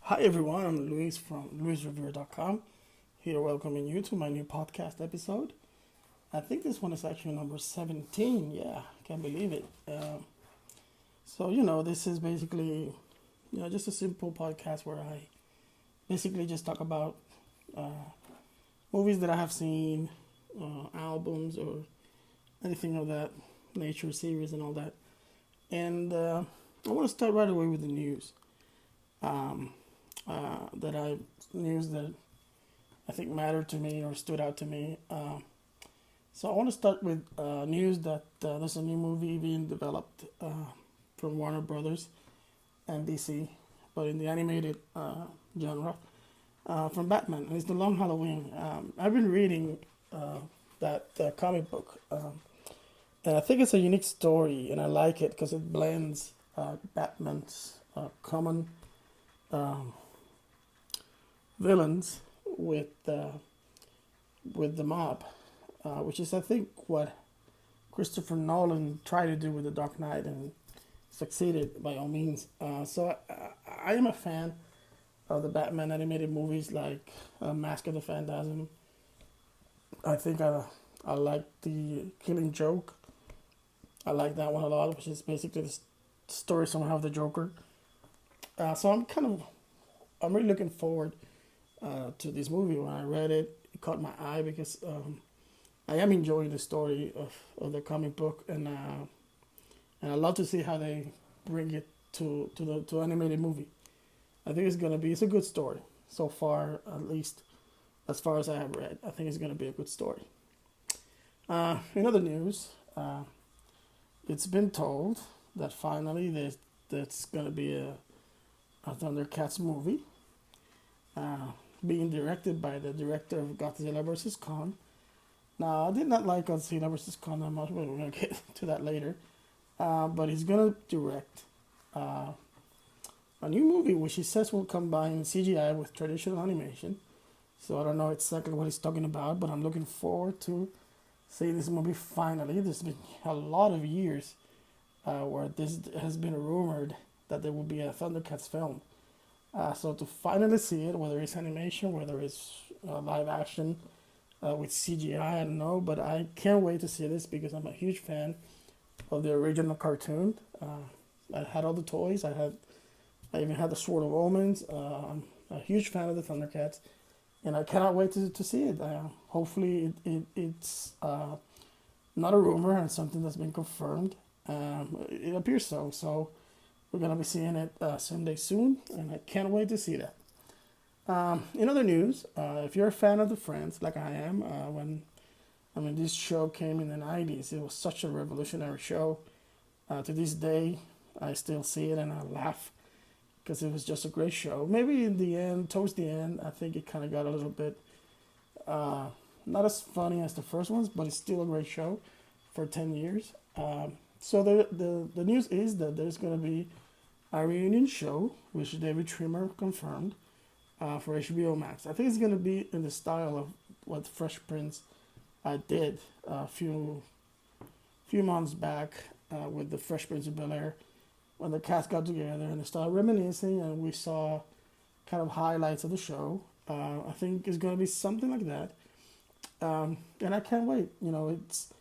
Hi everyone, I'm Luis from luisrevere.com. Here welcoming you to my new podcast episode. I think this one is actually number 17. Yeah, can't believe it. This is basically, just a simple podcast where I basically just talk about uh, movies that I have seen, albums, or anything of that nature, series, and all that. And I want to start right away with the news. Um, that I news that I think mattered to me or stood out to me. So I want to start with news that there's a new movie being developed from Warner Brothers and DC, but in the animated genre from Batman. And it's The Long Halloween. I've been reading that comic book, and I think it's a unique story, and I like it because it blends Batman's common um, villains with the mob, which is I think what Christopher Nolan tried to do with The Dark Knight and succeeded by all means. I am a fan of the Batman animated movies like Mask of the Phantasm. I think I like the Killing Joke. I like that one a lot, which is basically the story somehow of the Joker. So I'm really looking forward to this movie. When I read it, it caught my eye because I am enjoying the story of the comic book, and I love to see how they bring it to animated movie. I think it's a good story so far, at least as far as I have read. I think it's gonna be a good story. In other news, it's been told that finally there's gonna be a Thundercats movie uh, being directed by the director of Godzilla vs. Kong. Now, I did not like Godzilla vs. Kong that much, but we're going to get to that later. But he's going to direct uh, a new movie which he says will combine CGI with traditional animation. So I don't know exactly what he's talking about, but I'm looking forward to seeing this movie finally. There's been a lot of years where this has been rumored that there will be a Thundercats film. So to finally see it, whether it's animation, whether it's live action with CGI, I don't know, but I can't wait to see this because I'm a huge fan of the original cartoon. I had all the toys. I even had the Sword of Omens. I'm a huge fan of the Thundercats, and I cannot wait to see it. Hopefully, it's not a rumor and something that's been confirmed. It appears so. So we're gonna be seeing it someday soon, and I can't wait to see that. In other news, if you're a fan of the Friends, like I am, when this show came in the '90s, it was such a revolutionary show. To this day, I still see it and I laugh because it was just a great show. Maybe in the end, towards the end, I think it kind of got a little bit uh, not as funny as the first ones, but it's still a great show for 10 years. So the news is that there's going to be a reunion show, which David Trimmer confirmed for HBO Max. I think it's going to be in the style of what Fresh Prince did a few months back with the Fresh Prince of Bel Air when the cast got together and they started reminiscing and we saw kind of highlights of the show. I think it's going to be something like that, and I can't wait. It's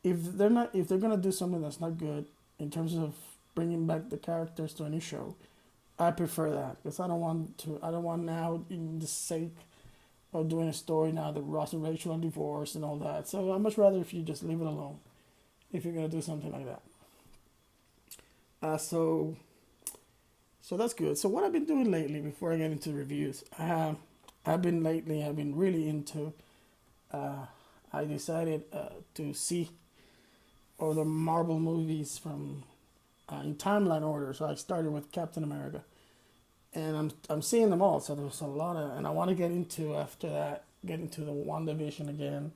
if they're gonna do something that's not good in terms of bringing back the characters to a new show, I prefer that because I don't want now in the sake of doing a story now that Ross and Rachel are divorced and all that. So I much rather if you just leave it alone if you're gonna do something like that. Uh, so so that's good. So what I've been doing lately before I get into reviews, I've been really into. Uh, I decided to see all the Marvel movies from in timeline order. So I started with Captain America, and I'm seeing them all. So there's a lot of, and I want to get into after that, get into the WandaVision again,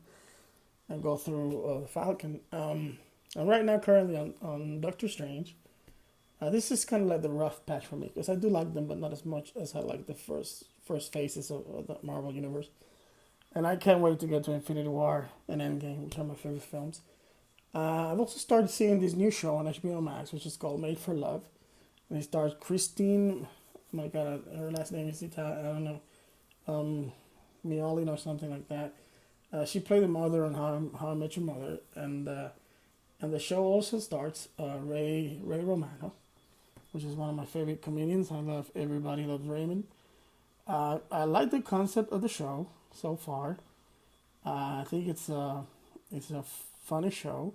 and go through the Falcon. And right now, currently on Doctor Strange. This is kind of like the rough patch for me because I do like them, but not as much as I like the first phases of the Marvel universe. And I can't wait to get to Infinity War and Endgame, which are my favorite films. I've also started seeing this new show on HBO Max, which is called Made for Love. And it stars Christine my God, her last name is Italian. I don't know, um, Miolin or something like that. She played the mother on How I Met Your Mother, and the show also starts Ray Romano, which is one of my favorite comedians. I love Everybody Loves Raymond. I like the concept of the show so far. I think it's a funny show.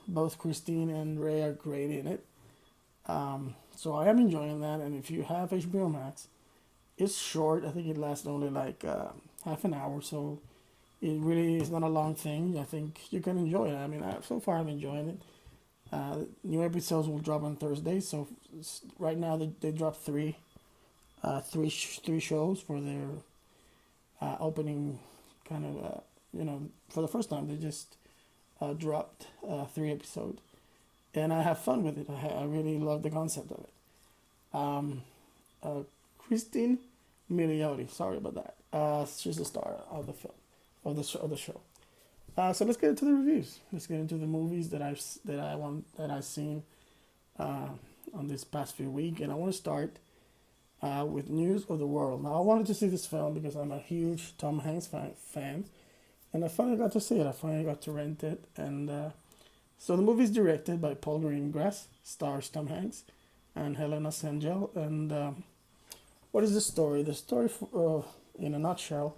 Both Christine and Ray are great in it. So I am enjoying that. And if you have HBO Max, it's short. I think it lasts only like half an hour, so it really is not a long thing. I think you can enjoy it. I mean, so far I'm enjoying it. New episodes will drop on Thursday, so right now they dropped three shows for their opening kind of for the first time they just dropped 3 episodes, and I have fun with it. I really love the concept of it. Um, uh, Christine Milioti, sorry about that. She's the star of the film of the show. So let's get into the reviews. Let's get into the movies that I've seen uh, on this past few weeks, and I want to start with News of the World. Now, I wanted to see this film because I'm a huge Tom Hanks fan, and I finally got to see it. I finally got to rent it, and so the movie is directed by Paul Greengrass, stars Tom Hanks and Helena Sengel. And what is the story? The story, in a nutshell,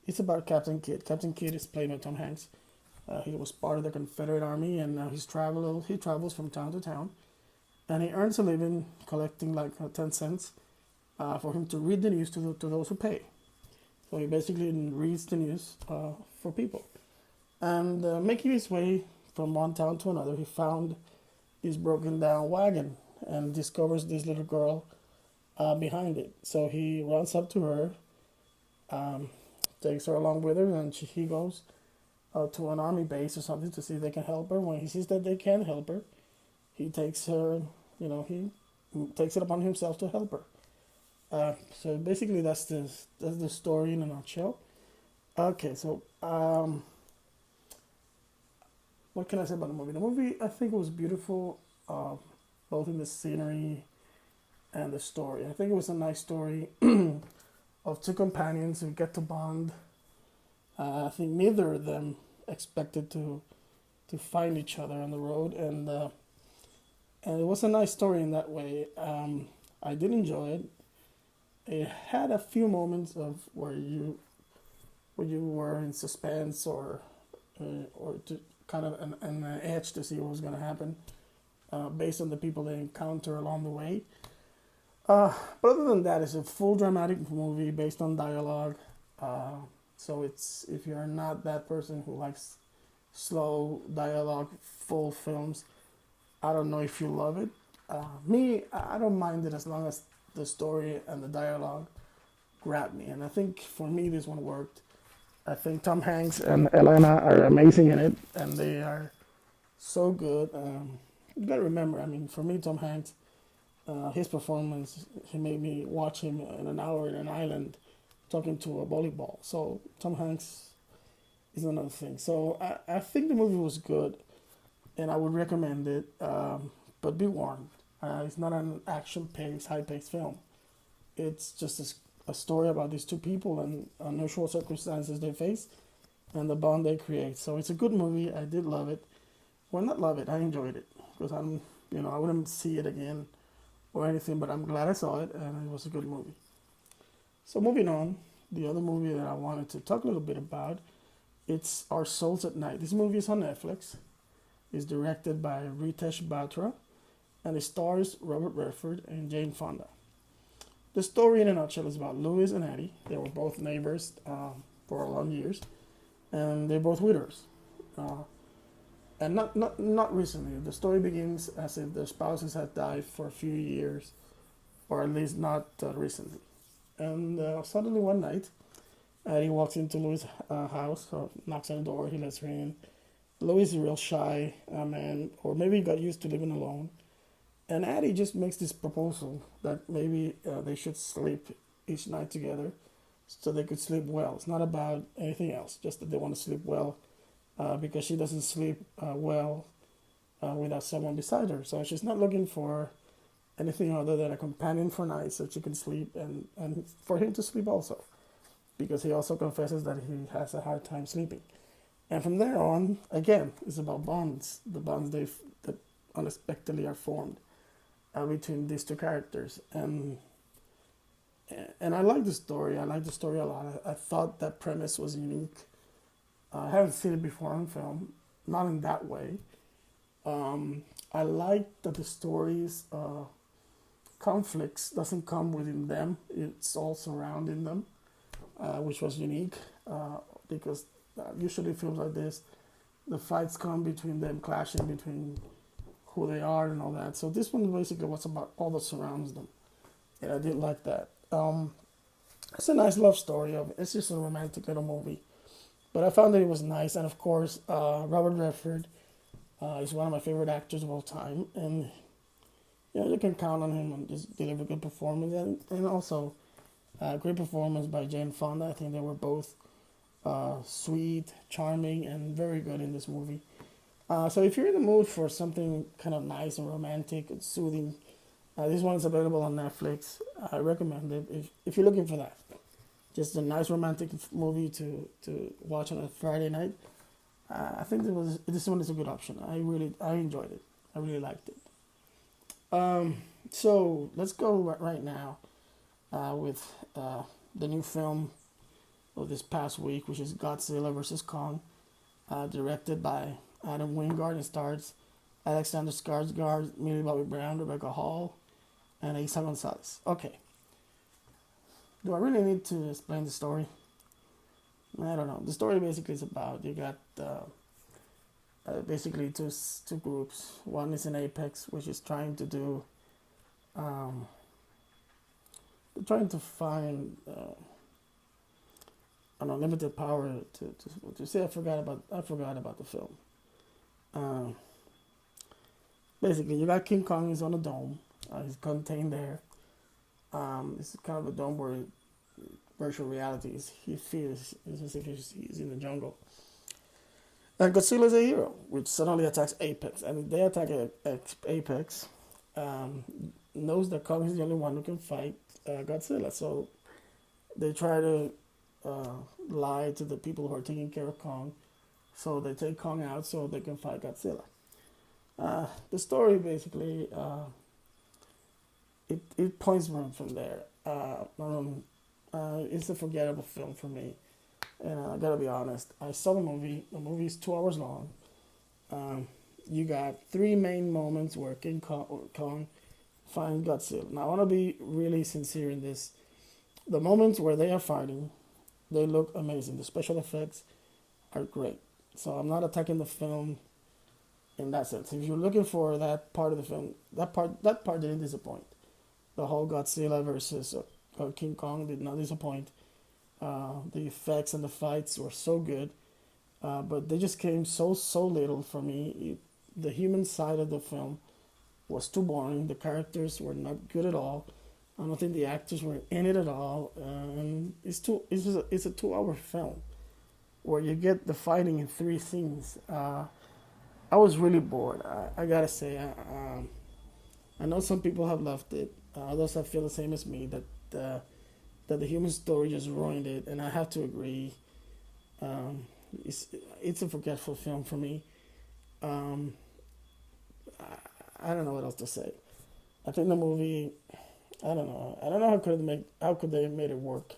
it's about Captain Kidd. Captain Kidd is played by Tom Hanks. He was part of the Confederate Army, and now he travels from town to town, and he earns a living collecting like 10 cents for him to read the news to those who pay. So he basically reads the news for people. And making his way from one town to another, he found this broken down wagon and discovers this little girl behind it. So he runs up to her, um, takes her along with her, and he goes to an army base or something to see if they can help her. When he sees that they can help her, he takes her, he takes it upon himself to help her. So basically, that's the story in a nutshell. Okay, so what can I say about the movie? The movie, I think, it was beautiful, both in the scenery and the story. I think it was a nice story of two companions who get to bond. I think neither of them expected to find each other on the road, and it was a nice story in that way. I did enjoy it. It had a few moments of where you were in suspense or to kind of an edge to see what was going to happen, based on the people they encounter along the way. But other than that, it's a full dramatic movie based on dialogue. So it's, if you're not that person who likes slow dialogue, full films, I don't know if you love it. Me, I don't mind it as long as the story and the dialogue grab me. And I think for me, this one worked. I think Tom Hanks and Elena are amazing in it, and they are so good. You gotta remember, I mean, for me, Tom Hanks, his performance, he made me watch him in an hour in an island talking to a volleyball. So Tom Hanks is another thing. So I think the movie was good, and I would recommend it. But be warned, it's not an action-paced, high-paced film. It's just a story about these two people and unusual circumstances they face and the bond they create. So it's a good movie. I did love it. Well, not love it. I enjoyed it because I wouldn't see it again or anything, but I'm glad I saw it, and it was a good movie. So moving on, the other movie that I wanted to talk a little bit about, it's Our Souls at Night. This movie is on Netflix. It's directed by Ritesh Batra, and it stars Robert Redford and Jane Fonda. The story in a nutshell is about Louis and Addie. They were both neighbors for long years, and they're both widowers. And not recently. The story begins as if their spouses had died for a few years, or at least not recently. And suddenly one night, Addie walks into Louis' house, knocks on the door, he lets her in. Louis is a real shy man, or maybe he got used to living alone. And Addie just makes this proposal that maybe they should sleep each night together so they could sleep well. It's not about anything else, just that they want to sleep well, because she doesn't sleep well without someone beside her. So she's not looking for anything other than a companion for night so she can sleep and for him to sleep also, because he also confesses that he has a hard time sleeping. And from there on, again, it's about bonds, the bonds that unexpectedly are formed between these two characters. And I like the story. I like the story a lot. I thought that premise was unique. I haven't seen it before on film, not in that way. I like that the story's conflicts doesn't come within them; it's all surrounding them, which was unique because usually films like this, the fights come between them clashing between who they are and all that. So this one basically was about all that surrounds them, and I did like that. It's a nice love story. It's just a romantic little movie, but I found that it was nice, and of course, Robert Redford is one of my favorite actors of all time, and you can count on him and just deliver good performance, and also great performance by Jane Fonda. I think they were both sweet, charming, and very good in this movie. So if you're in the mood for something kind of nice and romantic and soothing, this one is available on Netflix. I recommend it if you're looking for that. Just a nice romantic movie to watch on a Friday night. I think this one is a good option. I enjoyed it. I really liked it. So let's go right now with the new film of this past week, which is Godzilla versus Kong, directed by Adam Wingard and stars Alexander Skarsgård, Millie Bobby Brown, Rebecca Hall, and Isa Gonzalez. Okay, do I really need to explain the story? I don't know. The story basically is about you got basically two groups. One is an apex, which is trying to do, trying to find an unlimited power to say I forgot about the film. Um, Basically, you got King Kong is on a dome. He's contained there. It's kind of a dome where virtual reality is. He feels as if he's in the jungle. And Godzilla is a hero, which suddenly attacks Apex. And they attack Apex, um, knows that Kong is the only one who can fight Godzilla. So they try to lie to the people who are taking care of Kong. So they take Kong out so they can fight Godzilla. The story basically it points from there. It's a forgettable film for me, and I gotta be honest. I saw the movie. The movie is 2 hours long. Um, you got three main moments where Kong finds Godzilla. Now I want to be really sincere in this. The moments where they are fighting, they look amazing. The special effects are great. So I'm not attacking the film in that sense. If you're looking for that part of the film, that part didn't disappoint. The whole Godzilla versus King Kong did not disappoint. The effects and the fights were so good, but they just came so little for me. The human side of the film was too boring. The characters were not good at all. I don't think the actors were in it at all. And it's a 2 hour film where you get the fighting in three scenes. I was really bored. I gotta say, I know some people have loved it. Others that feel the same as me that the human story just ruined it, and I have to agree. Um, it's it's a forgetful film for me. Um, I don't know what else to say. I think the movie. I don't know. I don't know how could they have made it work.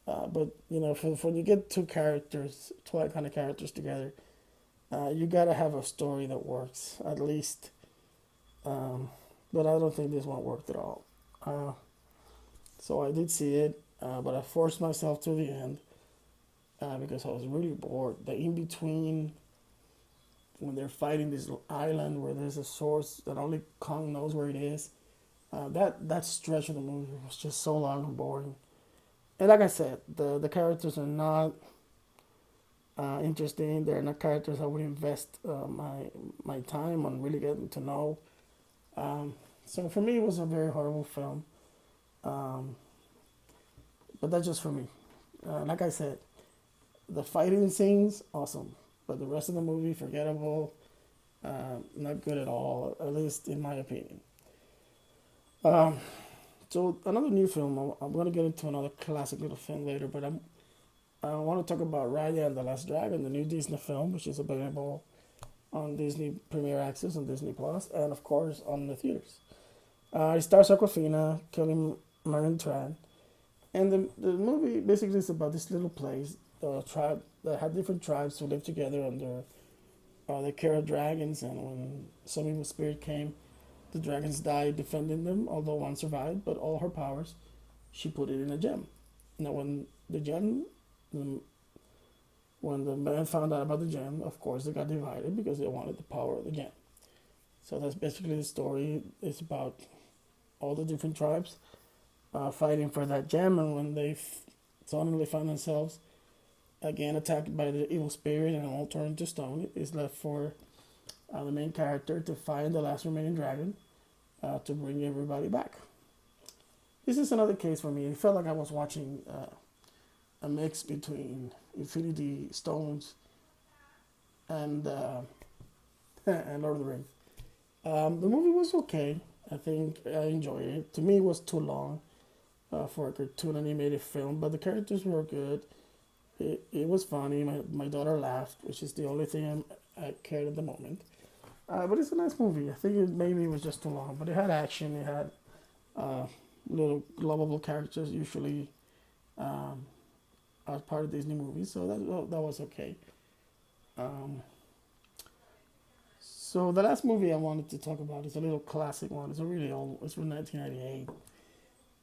But for when you get two characters, two iconic characters together, you gotta have a story that works at least. Um, but I don't think this one worked at all. Uh, so I did see it, but I forced myself to the end because I was really bored. The in between when they're fighting this island where there's a source that only Kong knows where it is. That stretch of the movie was just so long and boring. And like I said, the characters are not interesting. They're not characters I would invest my time on really getting to know. Um, so for me, it was a very horrible film. Um, but that's just for me. Like I said, the fighting scenes awesome, but the rest of the movie forgettable. Not good at all, at least in my opinion. So another new film. I'm gonna get into another classic little film later, but I want to talk about Raya and the Last Dragon, the new Disney film, which is available on Disney Premier Access on Disney Plus, and of course on the theaters. It stars Aquafina, Kelly Marin Tran, and the movie basically is about this little place, a tribe that had different tribes who lived together under the care of dragons, and when some evil spirit came, the dragons died defending them, although one survived, but all her powers, she put it in a gem. Now, the, when the man found out about the gem, of course they got divided because they wanted the power of the gem. So that's basically the story. It's about all the different tribes fighting for that gem, and when they suddenly find themselves again attacked by the evil spirit and all turned to stone, it's left for the main character to find the last remaining dragon to bring everybody back. This is another case for me. It felt like I was watching a mix between Infinity Stones and and Lord of the Rings. The movie was okay. I think I enjoyed it. To me, it was too long for a cartoon animated film, but the characters were good. It was funny. My daughter laughed, which is the only thing I cared at the moment. But it's a nice movie. I think maybe it was just too long, but it had action. It had little lovable characters, usually as part of Disney movies, so that was okay. Um, so the last movie I wanted to talk about is a little classic one. It's a really old. It's from 1998,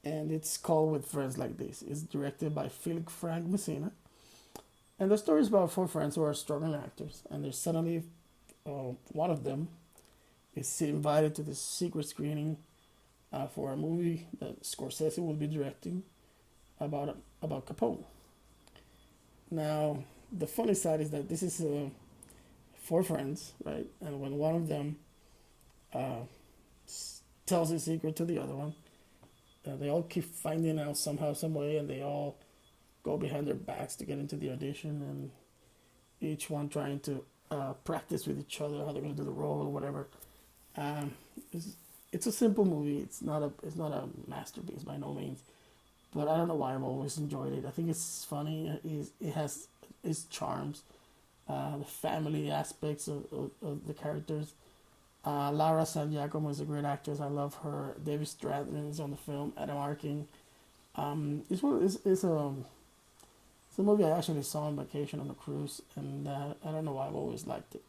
and it's called With Friends Like This. It's directed by Felix Frank Messina, and the story is about four friends who are struggling actors, and there's suddenly one of them is invited to this secret screening for a movie that Scorsese will be directing about Capone. Now, the funny side is that this is four friends, right? And when one of them uh, tells his secret to the other one, they all keep finding out somehow, some way, and they all go behind their backs to get into the audition, and each one trying to practice with each other how they're going to do the role or whatever. Um, it's, it's a simple movie. It's not a masterpiece by no means, but I don't know why I've always enjoyed it. I think it's funny. It has its charms, the family aspects of the characters. Laura San Giacomo is a great actress. I love her. David Strathairn is on the film. Adam Arkin. It's a movie I actually saw on vacation on a cruise, and I don't know why I've always liked it.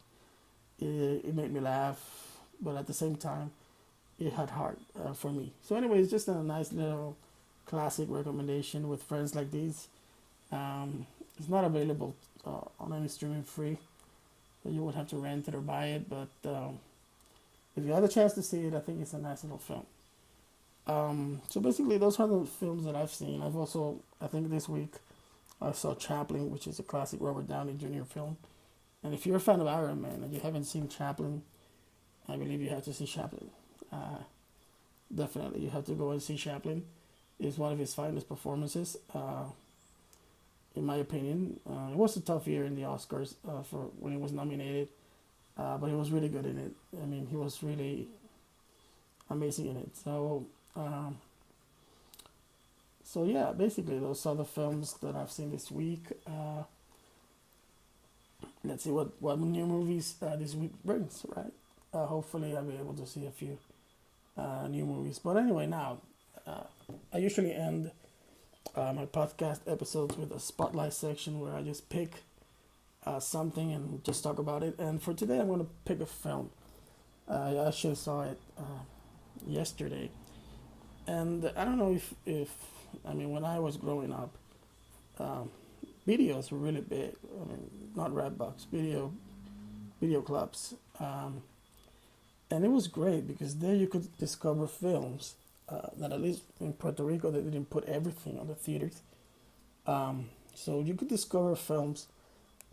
It made me laugh, but at the same time, it had heart for me. So anyway, it's just a nice little classic recommendation with friends like these. It's not available on any streaming free, so you would have to rent it or buy it. But if you have the chance to see it, I think it's a nice little film. So basically, those are the films that I've seen. I think this week, I saw Chaplin, which is a classic Robert Downey Jr. film. And if you're a fan of Iron Man and you haven't seen Chaplin, I believe you have to see Chaplin. Definitely, you have to go and see Chaplin. It's one of his finest performances, in my opinion. It was a tough year in the Oscars for when he was nominated, but he was really good in it. I mean, he was really amazing in it. So yeah, basically those are the films that I've seen this week. Let's see what new movies this week brings, right? Hopefully I'll be able to see a few new movies. But anyway, now I usually end my podcast episodes with a spotlight section where I just pick something and just talk about it. And for today, I'm going to pick a film. I actually saw it yesterday, and I don't know if I mean, when I was growing up, um, videos were really big. I mean, not Redbox, video clubs. And it was great because there you could discover films that, at least in Puerto Rico, they didn't put everything on the theaters. So you could discover films,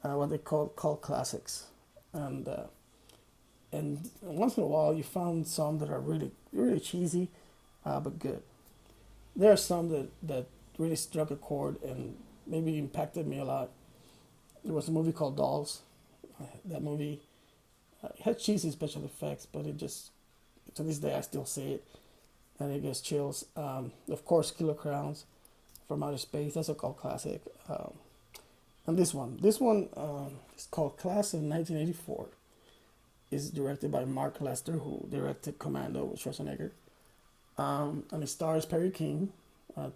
what they call cult classics, and once in a while you found some that are really cheesy, but good. There are some that really struck a chord and maybe impacted me a lot. There was a movie called Dolls. That movie it had cheesy special effects, but it just, to this day I still see it. and it gets chills. Of course, Killer Crowns from Outer Space. That's a cult classic. And this one is called Class of 1984. Is directed by Mark Lester, who directed Commando with Schwarzenegger. And it stars Perry King,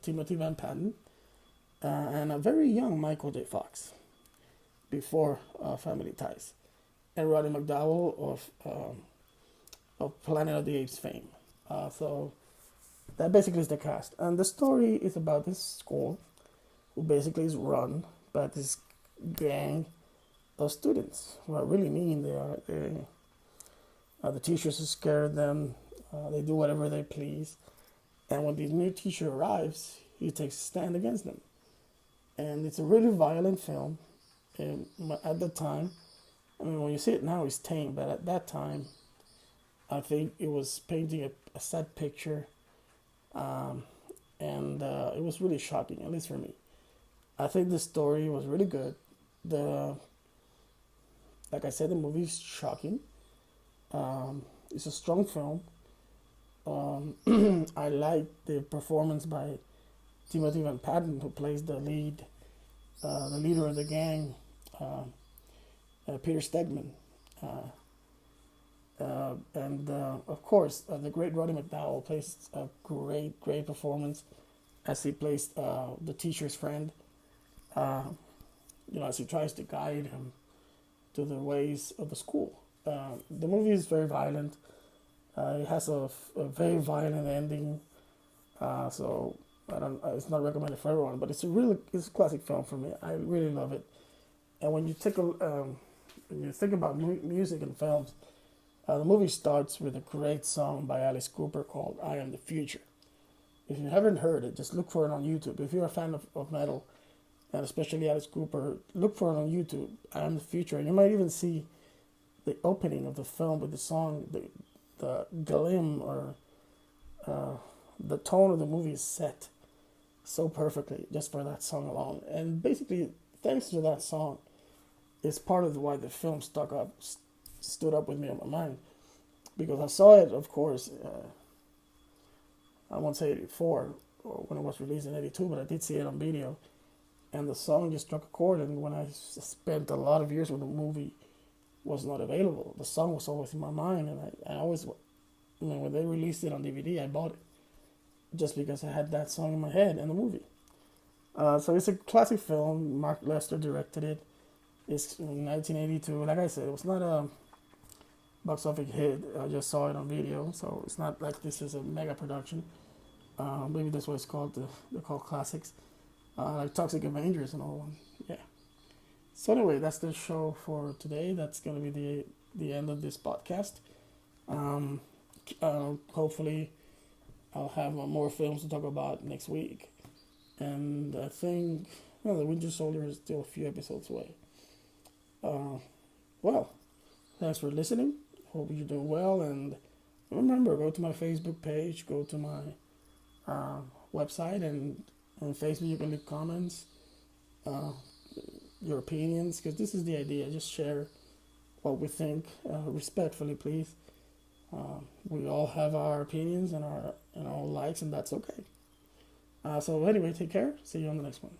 Timothy Van Patten, and a very young Michael J. Fox before Family Ties, and Roddy McDowell of Planet of the Apes fame. So that basically is the cast, and the story is about this school, who basically is run by this gang of students who are really mean. The teachers are scared of them. They do whatever they please, and when the new teacher arrives, he takes a stand against them. And it's a really violent film. And at the time, I mean, when you see it now, it's tame, but at that time, I think it was painting a sad picture, and it was really shocking, at least for me. I think the story was really good. Like I said, the movie is shocking. It's a strong film. I like the performance by Timothy Van Patten, who plays the leader of the gang, Peter Stegman. And of course, the great Roddy McDowell plays a great performance as he plays the teacher's friend. As he tries to guide him to the ways of the school. The movie is very violent. It has a very violent ending. So I don't. It's not recommended for everyone, but it's a classic film for me. I really love it. And when you think about music and films, the movie starts with a great song by Alice Cooper called "I Am the Future." If you haven't heard it, just look for it on YouTube. If you're a fan of metal, and especially Alice Cooper, look for it on YouTube. "I Am the Future," and you might even see the opening of the film with the song, the glim or the tone of the movie is set so perfectly just for that song alone. And basically, thanks to that song, is part of why the film stood up with me on my mind, because I saw it, of course. I won't say 84 or when it was released in 82, but I did see it on video, and the song just struck a chord. And when I spent a lot of years when the movie was not available, the song was always in my mind, and I always, when they released it on DVD, I bought it just because I had that song in my head and the movie. So it's a classic film. Mark Lester directed it. It's in 1982. Like I said, it was not a box office hit. I just saw it on video, so it's not like this is a mega production. Maybe that's what it's called. They're called classics, like Toxic Avengers and all. Yeah. So anyway, that's the show for today. That's gonna be the end of this podcast. Hopefully, I'll have more films to talk about next week, and I think the Winter Soldier is still a few episodes away. Well, thanks for listening. Hope you're doing well, and remember, go to my Facebook page, go to my website, and on Facebook you can leave comments, your opinions, because this is the idea. Just share what we think, respectfully, please. We all have our opinions and our likes, and that's okay. So anyway, take care. See you on the next one.